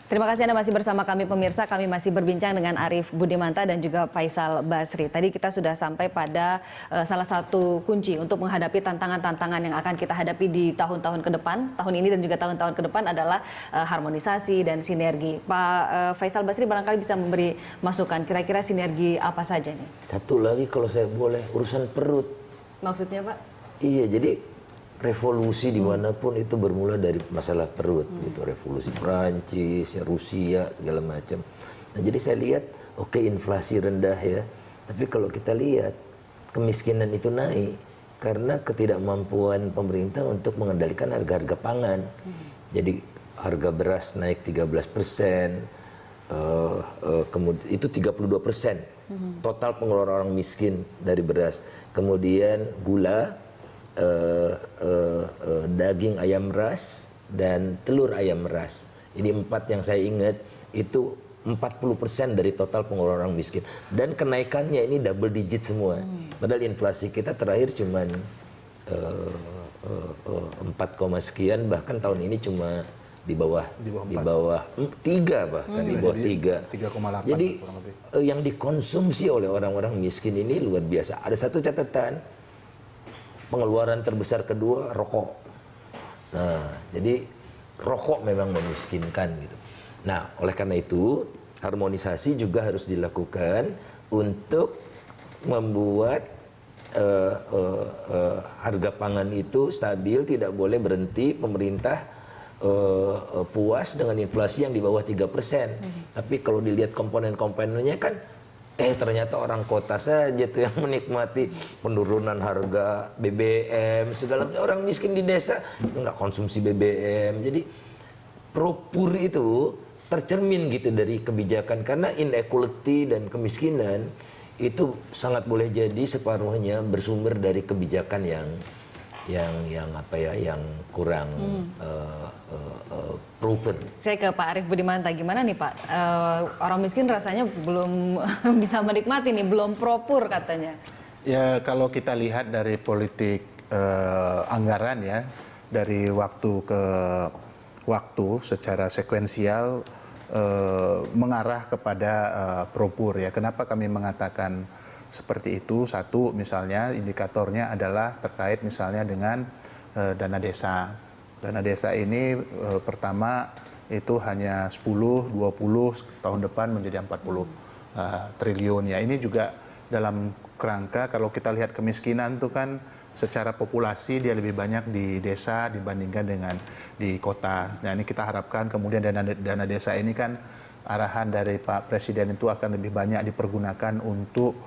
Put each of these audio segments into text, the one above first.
Terima kasih Anda masih bersama kami pemirsa. Kami masih berbincang dengan Arief Budimanta dan juga Faisal Basri. Tadi kita sudah sampai pada salah satu kunci untuk menghadapi tantangan-tantangan yang akan kita hadapi di tahun-tahun ke depan. Tahun ini dan juga tahun-tahun ke depan adalah harmonisasi dan sinergi. Pak Faisal Basri barangkali bisa memberi masukan kira-kira sinergi apa saja nih? Satu lagi kalau saya boleh, urusan perut. Maksudnya Pak? Iya, jadi revolusi dimanapun itu bermula dari masalah perut, gitu. Revolusi Perancis, ya, Rusia, segala macam. Nah, jadi saya lihat, oke, inflasi rendah ya, tapi kalau kita lihat kemiskinan itu naik karena ketidakmampuan pemerintah untuk mengendalikan harga-harga pangan. Jadi harga beras naik 13%, kemudian itu 32%. Total pengeluaran orang miskin dari beras. Kemudian gula, daging ayam ras dan telur ayam ras. Ini 4 yang saya ingat, itu 40% dari total pengeluaran orang miskin. Dan kenaikannya ini double digit semua. Padahal inflasi kita terakhir cuman 4, sekian, bahkan tahun ini cuma di bawah 3, bahkan di bawah 3. 3,8. Jadi yang dikonsumsi oleh orang-orang miskin ini luar biasa. Ada satu catatan, pengeluaran terbesar kedua rokok. Nah, jadi rokok memang memiskinkan gitu. Nah, oleh karena itu harmonisasi juga harus dilakukan untuk membuat harga pangan itu stabil, tidak boleh berhenti. Pemerintah puas dengan inflasi yang di bawah 3%. Tapi kalau dilihat komponen-komponennya kan ternyata orang kota saja tuh yang menikmati penurunan harga BBM segala. Orang miskin di desa nggak konsumsi BBM. Jadi propur itu tercermin gitu dari kebijakan, karena inequality dan kemiskinan itu sangat boleh jadi separuhnya bersumber dari kebijakan yang kurang proper. Saya ke Pak Arief Budimanta, gimana nih Pak? Orang miskin rasanya belum bisa menikmati nih, belum propur katanya. Ya, kalau kita lihat dari politik anggaran ya, dari waktu ke waktu secara sekuensial mengarah kepada propur ya. Kenapa kami mengatakan seperti itu? Satu, misalnya indikatornya adalah terkait misalnya dengan dana desa. Dana desa ini pertama itu hanya 10, 20, tahun depan menjadi 40 triliun ya. Ini juga dalam kerangka kalau kita lihat kemiskinan itu kan secara populasi dia lebih banyak di desa dibandingkan dengan di kota. Nah, ini kita harapkan kemudian dana desa ini kan arahan dari Pak Presiden itu akan lebih banyak dipergunakan untuk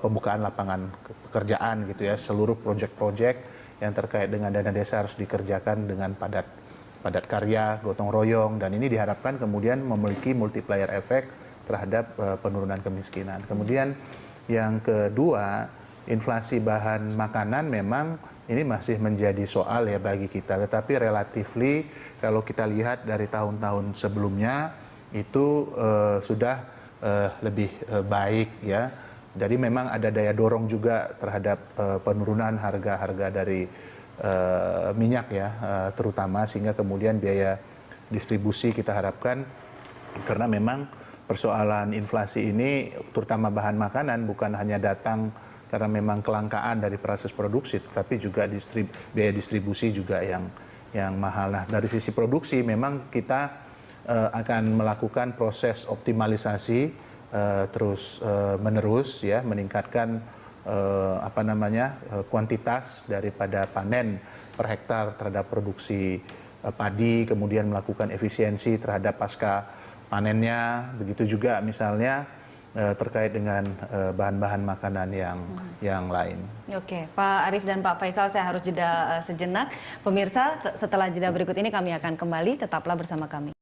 pembukaan lapangan pekerjaan gitu ya. Seluruh proyek-proyek yang terkait dengan dana desa harus dikerjakan dengan padat karya, gotong royong, dan ini diharapkan kemudian memiliki multiplier efek terhadap penurunan kemiskinan. Kemudian yang kedua, inflasi bahan makanan memang ini masih menjadi soal ya bagi kita, tetapi relatifly kalau kita lihat dari tahun-tahun sebelumnya itu sudah lebih baik ya. Jadi memang ada daya dorong juga terhadap penurunan harga-harga dari minyak ya, terutama, sehingga kemudian biaya distribusi kita harapkan, karena memang persoalan inflasi ini terutama bahan makanan bukan hanya datang karena memang kelangkaan dari proses produksi, tetapi juga biaya distribusi juga yang mahal. Nah, dari sisi produksi memang kita akan melakukan proses optimalisasi terus menerus ya, meningkatkan kuantitas daripada panen per hektar terhadap produksi padi, kemudian melakukan efisiensi terhadap pasca panennya. Begitu juga misalnya terkait dengan bahan-bahan makanan yang lain. Oke, Pak Arief dan Pak Faisal, saya harus jeda sejenak. Pemirsa, setelah jeda berikut ini kami akan kembali, tetaplah bersama kami.